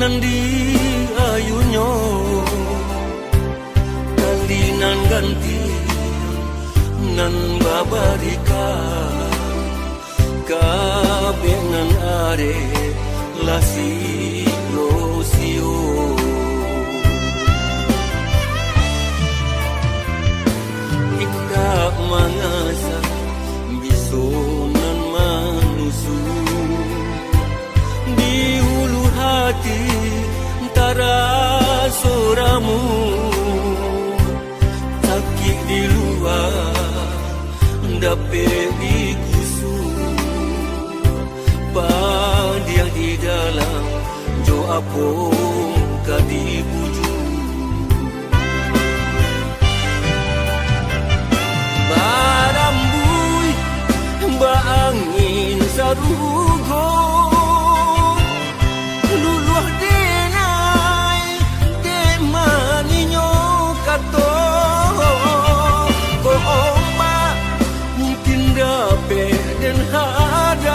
nandi ayunyo kalinan ganti nan babarika kabengan are lasi losio ikda mangasa bisonan manusu di hulu hati antara soramu sakit di luar dapat dikusu padiang di dalam jo apong kadibuju barambui ba angin sarugo luluh denai de maninyo kato ko oma mungkin dapat dan hadang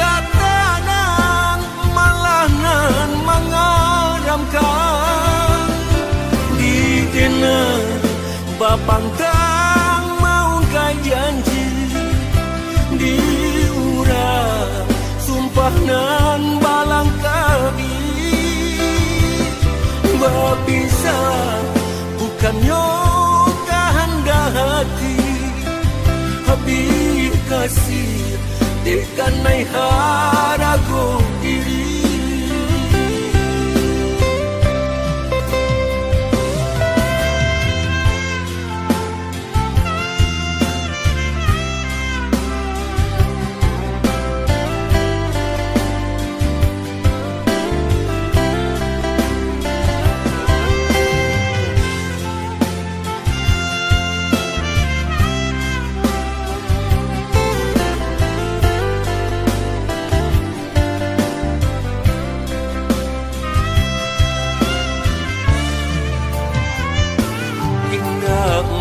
ya tanang malanan mengaramkan di dena bapangtang mau kai janji diurang sumpah nan balang kabi bapisah bukan yo kehendak hati habis kasih dekan nai harago diri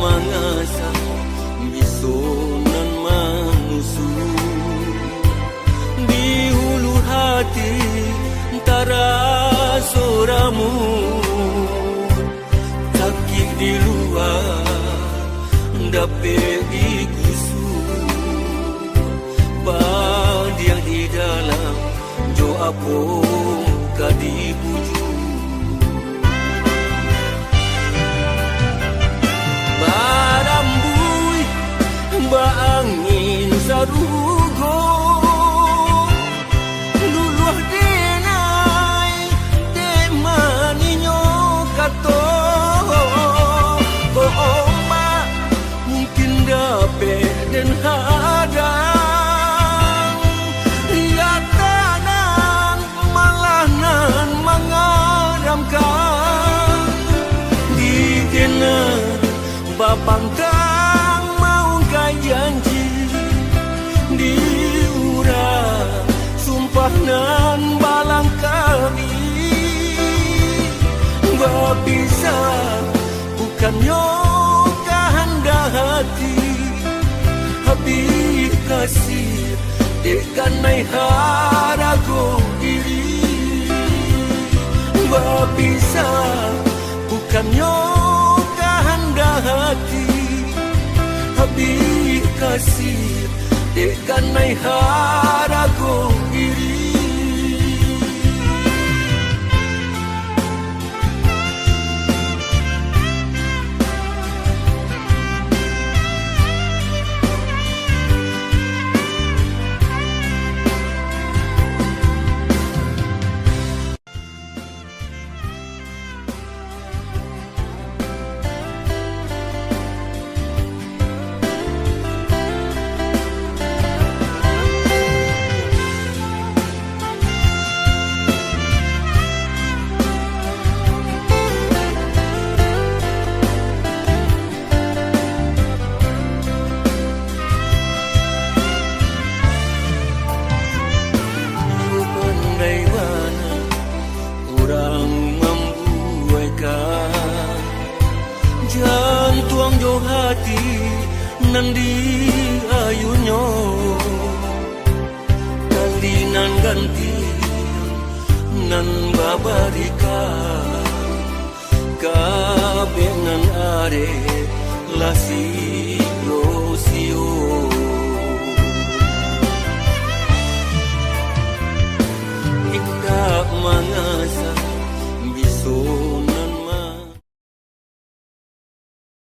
mangasa bisonan manusu di hulu hati antara soramu sakit di luar dapat dikusu padiang di dalam jo apong kadibuju barambui ba angin sarugo luluh denai de maninyo kato ko oma mungkin dapat dan hadang ya tanang malanan mengaramkan di dena bapangtang mau kai janji diurang sumpah nan balang kami bapisah bukan yo kehendak hati habis kasih dekan nai harago diri bapisah bukan yo hati habis kasih dekan nai harago diri nandi ayunyo kalinan ganti nan babarika kabenan are lasi